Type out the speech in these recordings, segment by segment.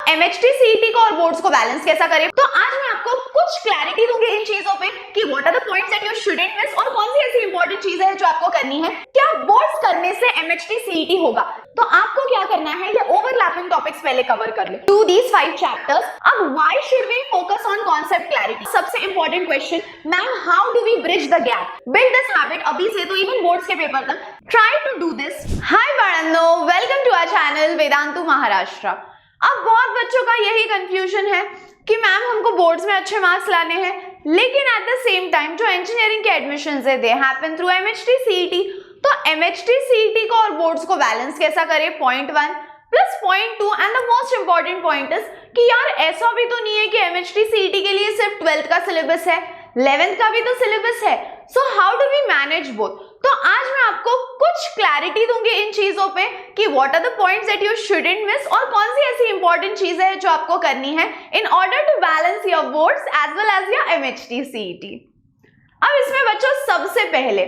MHT CET को और boards को बैलेंस कैसा करें। तो आज मैं आपको कुछ क्लैरिटी दूंगी इन चीजों पे कि what are the points that you shouldn't miss और कौन सी ऐसी इंपॉर्टेंट चीजें हैं जो आपको करनी है। क्या बोर्ड्स करने से MHT CET होगा? तो आपको क्या करना है, ये ओवरलैपिंग टॉपिक्स पहले कवर कर ले। Do these 5 chapters. अब why should we focus on concept clarity? सबसे important question, ma'am how do we bridge the gap? Build this habit अभी से, तो इवन बोर्ड्स के पेपर तक try to do this. Hi बाळांनो, welcome to our channel Vedantu Maharashtra. अब बहुत बच्चों का यही कंफ्यूजन है कि मैम हमको बोर्ड्स में अच्छे मार्क्स लाने हैं, लेकिन एट द सेम टाइम जो इंजीनियरिंग के एडमिशंस है they happen through MHT CET। तो MHT CET को और बोर्ड्स को बैलेंस कैसा करें? Point 1 plus point 2 and the most important point is कि यार ऐसा भी तो नहीं है कि MHT CET के लिए सिर्फ 12th का सिलेबस है, 11th का भी तो सिलेबस है। So how do we manage both? तो आज मैं आपको कुछ क्लैरिटी दूंगी इन चीजों पे कि what are the points that you shouldn't miss और कौन सी ऐसी इंपॉर्टेंट चीजें हैं जो आपको करनी है in order to balance your boards as well as your MHT CET। अब इसमें बच्चों सबसे पहले,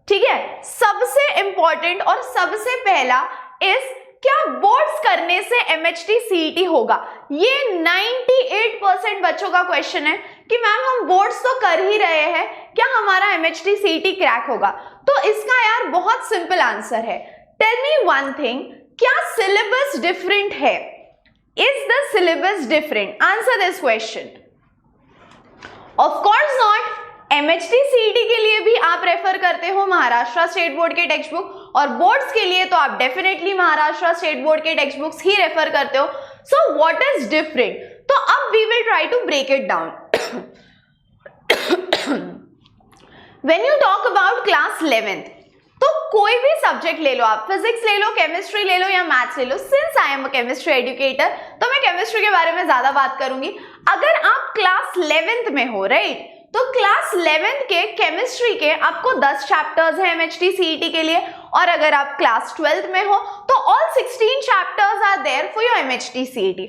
ठीक है, सबसे इंपॉर्टेंट और सबसे पहला इस क्या बोर्ड्स करने से MHT CET होगा? ये 98% बच्चों का क्वेश्चन है कि मैम हम बोर्ड्स तो कर ही रहे हैं, क्या हमारा MHT CET क्रैक होगा? तो इसका यार बहुत सिंपल आंसर है। टेल मी वन थिंग, क्या सिलेबस डिफरेंट है? Is the syllabus different? Answer this question. Of course not. MHT CET के लिए भी आप रेफर करते हो महाराष्ट्र स्टेट बोर्ड के टेक्स्ट बुक और बोर्ड्स के लिए तो आप डेफिनेटली महाराष्ट्र स्टेट बोर्ड के टेक्स्ट बुक्स ही रेफर करते हो। So what is different? तो अब we will try to break it down. When you talk about class 11th, तो कोई भी सब्जेक्ट ले लो, आप फिजिक्स ले लो, केमिस्ट्री ले लो या मैथ्स ले लो। Since I am a chemistry educator तो मैं केमिस्ट्री के बारे में ज्यादा बात करूंगी। अगर आप क्लास 11th में हो, राइट, तो क्लास 11th के केमिस्ट्री के आपको 10 चैप्टर्स हैं MHT CET के लिए, और अगर आप क्लास 12th में हो तो all 16 chapters are there for your MHT CET।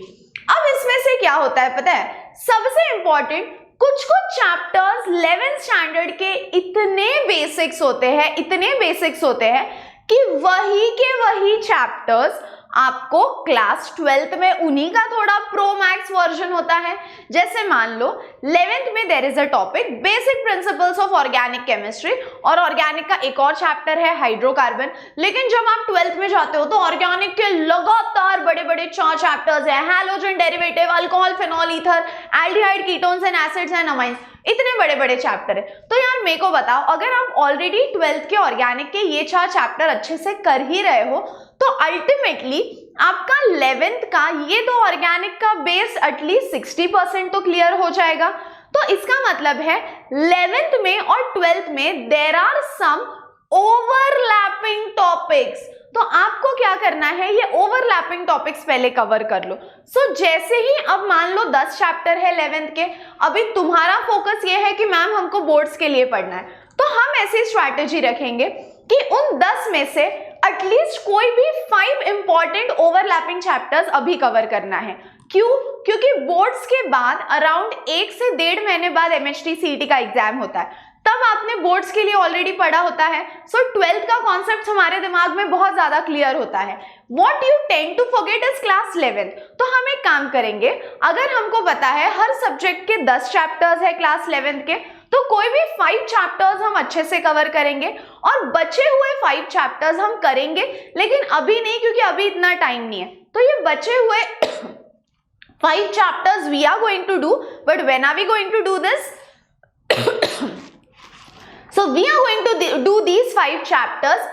अब इसमें से क्या होता है पता है? सबसे इंपॉर्टेंट, कुछ चैप्टर्स 11th स्टैंडर्ड के इतने बेसिक्स होते हैं, इतने बेसिक्स होते हैं कि वही के वही चैप्टर्स आपको क्लास 12th में उन्हीं का थोड़ा प्रो मैक्स वर्जन होता है। जैसे मान लो 11th में there is a topic basic principles of organic chemistry, और ऑर्गेनिक का एक और चैप्टर है हाइड्रोकार्बन। लेकिन जब आप 12th में जाते हो तो ऑर्गेनिक के लगातार बड़े बड़े 4 चैप्टर्स हैं, halogen derivative, alcohol, phenol, ether, aldehyde, ketones and acids and amines, इतने बड़े बड़े चैप्टर है। तो यार मेरे को बताओ, अगर आप ऑलरेडी 12th के ऑर्गेनिक के ये 4 चैप्टर अच्छे से कर ही रहे हो तो अल्टीमेटली आपका 11th का ये 2 ऑर्गेनिक का बेस एटलीस्ट 60% तो क्लियर हो जाएगा। तो इसका मतलब है 11th में और 12th में there are some overlapping topics. तो आपको क्या करना है, ये ओवरलैपिंग टॉपिक्स पहले कवर कर लो। सो जैसे ही अब मान लो 10 चैप्टर है 11th के, अभी तुम्हारा फोकस ये है कि मैम हमको बोर्ड्स के लिए पढ़ना है, तो हम ऐसी स्ट्रैटेजी रखेंगे कि उन 10 में से एटलीस्ट कोई भी 5 इंपॉर्टेंट ओवरलैपिंग चैप्टर्स अभी कवर करना है। क्यों? क्योंकि बोर्ड्स के बाद अराउंड 1 से 1.5 महीने बाद MHT CET का एग्जाम होता है, तब आपने बोर्ड्स के लिए ऑलरेडी पढ़ा होता है। सो 12th का कॉन्सेप्ट हमारे दिमाग में बहुत ज्यादा क्लियर होता है। What you tend to forget is class 11th। तो हम एक काम करेंगे, अगर हमको पता है हर सब्जेक्ट के 10 चैप्टर्स है क्लास 11th के, तो कोई भी 5 चैप्टर्स हम अच्छे से कवर करेंगे और बचे हुए 5 चैप्टर्स हम करेंगे, लेकिन अभी नहीं क्योंकि अभी इतना टाइम नहीं है। तो ये बचे हुए 5 chapters we are going to do, but when are we going to do this? So we are going to do these 5 chapters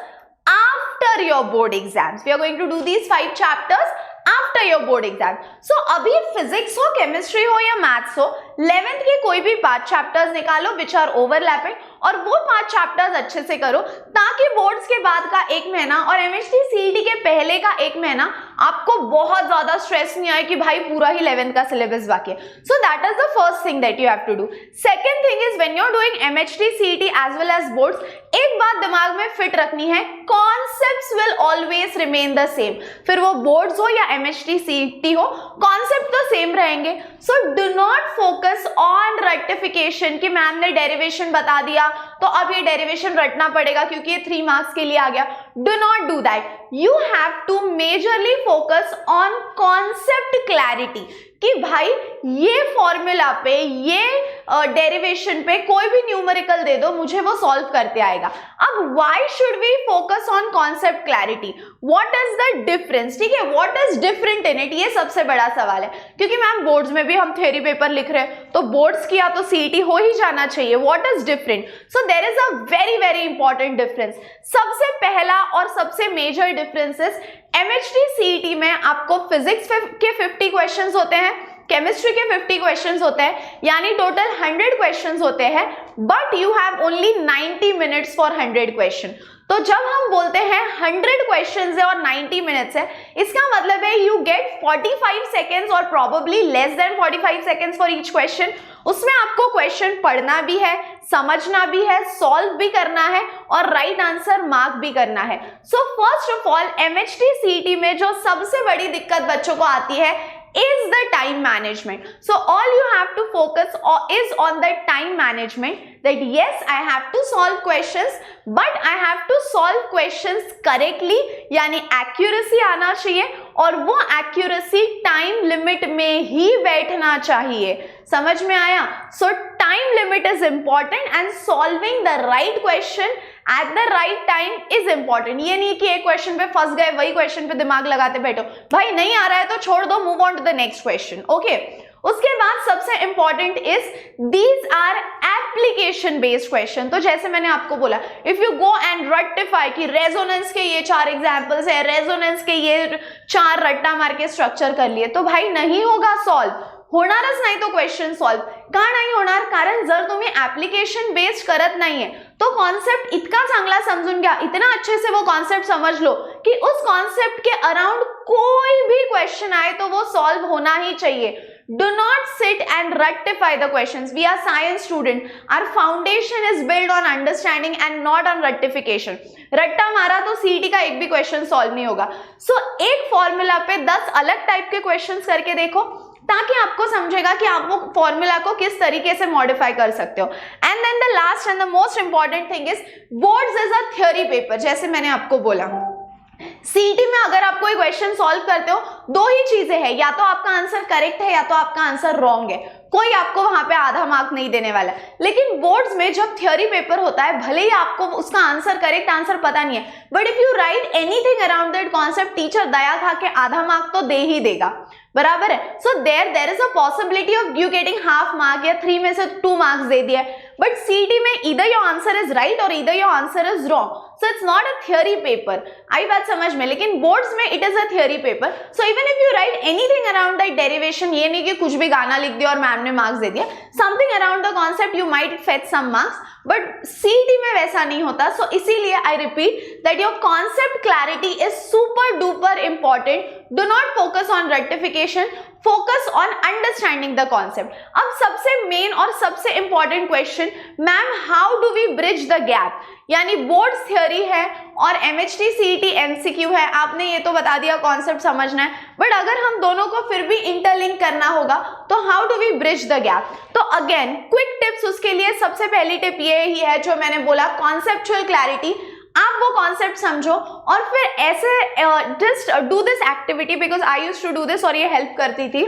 after your board exams. We are going to do these 5 chapters after your board exam. So अभी physics हो, chemistry हो या maths हो, 11th के कोई भी 5 chapters निकालो which are overlapping, और वो 5 चैप्टर्स अच्छे से करो ताकि बोर्ड्स के बाद का 1 महीना और MHT CET के पहले का 1 महीना आपको बहुत ज्यादा स्ट्रेस नहीं आए कि भाई पूरा ही 11th का सिलेबस बाकी है। So that is the first thing that you have to do. Second thing is when you are doing MHT CET as well as boards, एक बात दिमाग में फिट रखनी है, concepts will always remain the same. फिर वो boards हो या MHT CET हो, कॉन्सेप्ट तो सेम रहेंगे। So do not focus on rectification कि मैम ने डेरिवेशन बता दिया, तो अब ये डेरिवेशन रटना पड़ेगा क्योंकि ये 3 मार्क्स के लिए आ गया। Do not do that, you have to majorly focus on concept clarity कि भाई ये फॉर्मूला पे, ये डेरिवेशन पे कोई भी न्यूमेरिकल दे दो, मुझे वो सॉल्व करते आएगा। अब why should we focus on concept clarity, what is the difference, ठीक है, what is different in it, ये सबसे बड़ा सवाल है। क्योंकि मैम बोर्ड्स में भी हम थ्योरी पेपर लिख रहे हैं तो बोर्ड्स किया तो सीईटी हो ही जाना चाहिए, what is different, so there is a very very important difference. सबसे पहला और सबसे major difference is MHT CET में आपको फिजिक्स के 50 क्वेश्चंस होते हैं, केमिस्ट्री के 50 क्वेश्चंस होते हैं, यानी टोटल 100 क्वेश्चंस होते हैं, but you have only 90 minutes for 100 question. तो जब हम बोलते हैं 100 क्वेश्चंस है और 90 मिनट्स है, इसका मतलब है यू गेट 45 सेकेंड्स और probably less than 45 seconds for each question. उसमें आपको क्वेश्चन पढ़ना भी है, समझना भी है, सॉल्व भी करना है और राइट आंसर मार्क भी करना है। So first of all MHT CET में जो सबसे बड़ी दिक्कत बच्चों को आती है is the time management. So all you have to focus is on the time management, that yes, I have to solve questions, but I have to solve questions correctly, यानी accuracy आना चाहिए और वो accuracy time limit में ही बैठना चाहिए। समझ में आया? So time limit is important and solving the right question at the right time is important। ये नहीं कि एक क्वेश्चन पे फंस गए, वही क्वेश्चन पे दिमाग लगाते बैठो, भाई नहीं आ रहा है तो छोड़ दो, move on to the next question. Okay, उसके बाद सबसे important is these are application based question. तो जैसे मैंने आपको बोला, if you go and ratify कि रेजोनेंस के ये 4 एग्जांपल्स है, रेजोनेंस के ये 4 रट्टा मार के स्ट्रक्चर कर लिए, तो भाई नहीं होगा सॉल्व, होणारच नाही तो क्वेश्चन सॉल्व। का नाही होणार? कारण जर तुम्ही ऍप्लिकेशन बेस्ड करत नाहीये तो कॉन्सेप्ट इतका चांगला समजून घ्या, इतना अच्छे से वो कॉन्सेप्ट समझ लो कि उस कॉन्सेप्ट के अराउंड कोई भी क्वेश्चन आए तो वो सॉल्व होना ही चाहिए। Do not sit and rectify the questions. We are science student. Our foundation is built on understanding and not on rectification. रट्टा मारा तो सीईटी का एक भी क्वेश्चन सॉल्व नहीं होगा। सो एक फॉर्मूला पे 10 अलग टाइप के क्वेश्चंस करके देखो ताकि आपको समझेगा कि आप वो फॉर्मूला को किस तरीके से मॉडिफाई कर सकते हो। And then the last and the most important thing is boards is a theory paper. जैसे मैंने आपको बोला, सीईटी में अगर आप कोई क्वेश्चन सॉल्व करते हो, 2 ही चीजें हैं, या तो आपका आंसर करेक्ट है या तो आपका आंसर रॉन्ग है, कोई आपको वहां पे आधा मार्क नहीं देने वाला। लेकिन बोर्ड्स में जब थ्योरी पेपर होता है, भले ही आपको उसका आंसर करेक्ट आंसर पता नहीं है, but if you write anything around that concept, teacher दया खा के आधा मार्क तो दे ही देगा, बराबर है। So there is a possibility of you getting half mark या 3 में से 2 मार्क्स दे दिया। बट सीईटी में either your answer is right और either your answer is wrong, so it's not a theory paper. आई बात समझ में? लेकिन बोर्ड्स में it is a theory paper. So even if you write anything around that derivation, ये नहीं कि कुछ भी गाना लिख दिया और मैम ने मार्क्स दे दिया, something around the concept you might fetch some marks, but CET में वैसा नहीं होता। सो इसीलिए I repeat that your concept clarity is super duper important. Do not focus on rectification, focus on understanding the concept. अब सबसे main और सबसे important question, ma'am how do we bridge the gap, यानी बोर्ड्स थ्योरी है और MHT CET MCQ है, आपने ये तो बता दिया कॉन्सेप्ट समझना है, बट अगर हम दोनों को फिर भी इंटरलिंक करना होगा तो how do we bridge the gap. तो अगेन क्विक टिप्स उसके लिए, सबसे पहली टिप ये ही है जो मैंने बोला, कॉन्सेप्चुअल क्लैरिटी। आप वो कॉन्सेप्ट समझो और फिर ऐसे just do this activity, because I used to do this और ये हेल्प करती थी।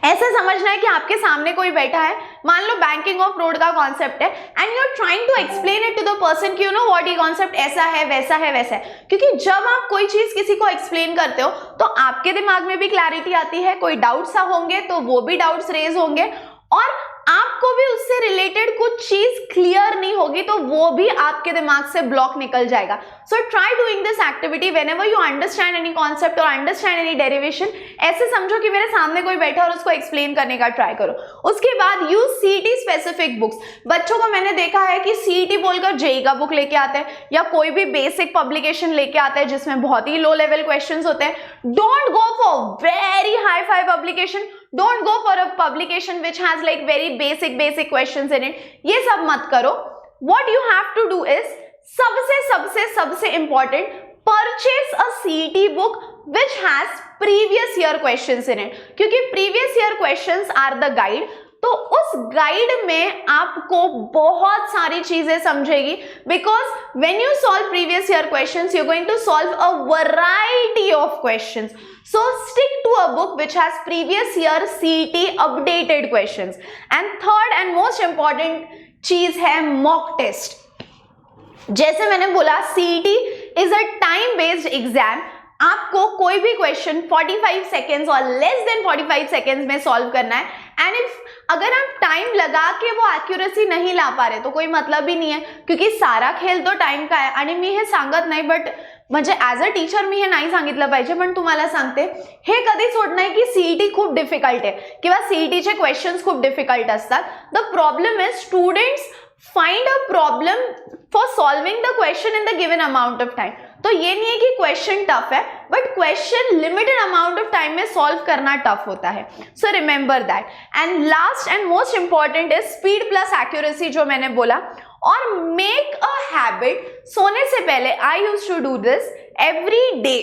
ऐसे समझना है कि आपके सामने कोई बैठा है, मान लो बैंकिंग ऑफ फ्रॉड का कॉन्सेप्ट है, and you are trying to explain it to the person कि यू नो व्हाट, ये कॉन्सेप्ट ऐसा है वैसा है वैसा है। क्योंकि जब आप कोई चीज किसी को एक्सप्लेन करते हो तो आपके दिमाग में भी क्लैरिटी आती है, कोई डाउट्स होंगे तो वो भी डाउट्स रेज होंगे, और आपको भी उससे रिलेटेड कुछ चीज क्लियर नहीं होगी तो वो भी आपके दिमाग से ब्लॉक निकल जाएगा। So try doing this activity whenever you understand any concept और अंडरस्टैंड एनी डेरिवेशन। ऐसे समझो कि मेरे सामने कोई बैठा और उसको एक्सप्लेन करने का ट्राई करो। उसके बाद यूज सीईटी स्पेसिफिक बुक्स। बच्चों को मैंने देखा है कि सीईटी बोलकर जेईई का बुक लेके आते हैं या कोई भी बेसिक पब्लिकेशन लेके आते हैं जिसमें बहुत ही लो लेवल क्वेश्चंस होते हैं। Don't go for very hi fi publication, don't go for a publication which has like very basic questions in it, ये सब मत करो। what you have to do is, सबसे important, purchase a CET book which has previous year questions in it, क्योंकि previous year questions are the guide। तो उस guide में आपको बहुत सारी चीजें समझेगी, because when you solve previous year questions you are going to solve a variety of questions. So stick to a book which has previous year CET updated questions. And third and most important चीज है mock test. जैसे मैंने बोला CET is a time based exam. आपको कोई भी question 45 seconds और less than 45 seconds में सॉल्व करना है. एंड इफ अगर आप टाइम लगा के वो एक्युरेसी नहीं ला पा रहे तो कोई मतलब ही नहीं है, क्योंकि सारा खेळ तो टाइम का आहे. आणि मी हे सांगत नाही, बट म्हणजे ॲज अ टीचर मी हे नाही सांगितलं पाहिजे, पण तुम्हाला सांगते हे कधी सोड नाही की सीईटी खूप डिफिकल्ट आहे किंवा सीईटीचे क्वेश्चन्स खूप डिफिकल्ट असतात. The problem is students find a problem for solving the question in the given amount of time. तो ये नहीं है कि क्वेश्चन टफ है, but question limited amount of time में सॉल्व करना टफ होता है. So remember that. And last and most important is speed plus accuracy, जो मैंने बोला. और मेक अ हैबिट, सोने से पहले I use to do this every day.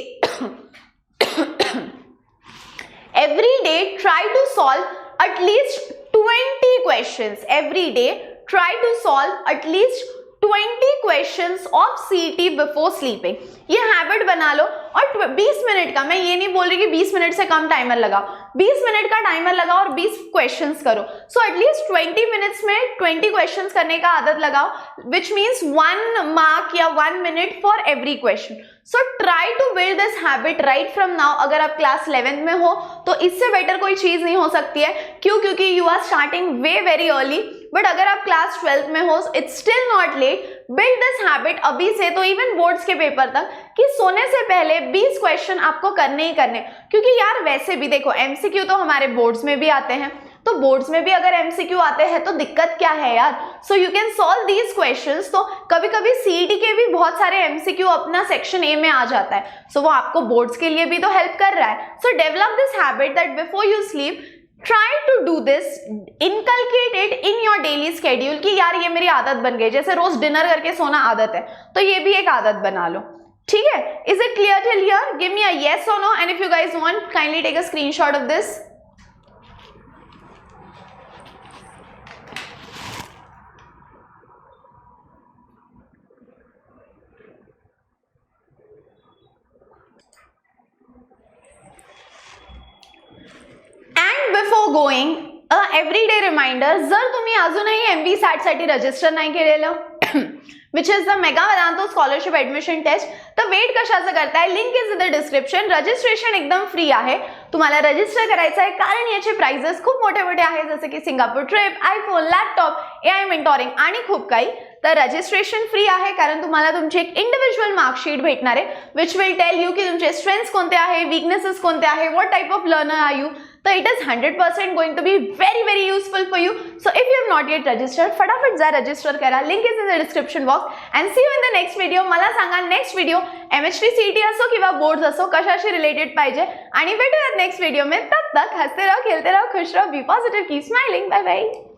Every day try to solve at least 20 questions. Every day try to solve at least 20 questions of CET before sleeping. ये habit बना लो. और 20 मिनट का, मैं ये नहीं बोल रही कि 20 मिनट से कम टाइमर लगाओ, 20 मिनट का टाइमर लगाओ और 20 क्वेश्चंस करो. सो एटलीस्ट 20 मिनट्स में 20 क्वेश्चंस करने का आदत लगाओ, विच मीन्स 1 मार्क या 1 minute for every question. So try to build this habit right from now. अगर आप क्लास 11th में हो तो इससे बेटर कोई चीज नहीं हो सकती है. क्यों? क्योंकि you are starting way very early. But अगर आप क्लास 12th में हो, it's still not late. Build this habit अभी से, तो इवन बोर्ड्स के पेपर तक, कि सोने से पहले 20 क्वेश्चन आपको करने ही करने. क्योंकि यार वैसे भी देखो एमसीक्यू तो हमारे बोर्ड्स में भी आते हैं, तो बोर्ड्स में भी अगर एमसीक्यू आते हैं तो दिक्कत क्या है यार. So you can solve these questions. तो कभी कभी सीईटी के भी बहुत सारे एमसीक्यू अपना सेक्शन ए में आ जाता है, सो वो आपको बोर्ड्स के लिए भी तो हेल्प कर रहा है. सो develop this habit that before you sleep try to do this, inculcate it in your daily schedule कि यार ये मेरी आदत बन गई. जैसे रोज डिनर करके सोना आदत है, तो ये भी एक आदत बना लो. ठीक है? Is it clear till here? Give me a yes or no, and if you guys want, kindly take a screenshot of this. And before going, everyday reminder, जर तुम्ही अजूनही MB-SAT साठी रजिस्टर नाही केलेलं, which is the mega Vedantu scholarship admission test, तर wait कशाचं करताय, link is in the description. Registration एकदम फ्री आहे. तुम्हाला रजिस्टर करायचं आहे कारण याचे प्राइजेस खूप मोठे मोठे आहेत, जसे की Singapore trip, iPhone, laptop, AI mentoring आणि खूप काही. तर रजिस्ट्रेशन फ्री आहे कारण तुम्हाला तुमची एक इंडिव्हिज्युअल मार्कशीट भेटणार आहे, विच विल टेल यू की तुमचे स्ट्रेंथ्स कोणते आहे, वीकनेसेस कोणते आहे, what type of learner are you. तो it is 100% going to be very very useful for you. So if you have not yet registered, फटाफट जा रजिस्टर करा. Link is in the description box. And see you in the next video. मला सांगा next video MHT CET असो किंवा boards असो कशाशी related पाहिजे, आणि भेटूयात नेक्स्ट व्हिडिओ में. तब तक हंसते रहो, खेलते रहो, खुश रहो, be positive, keep smiling. Bye bye.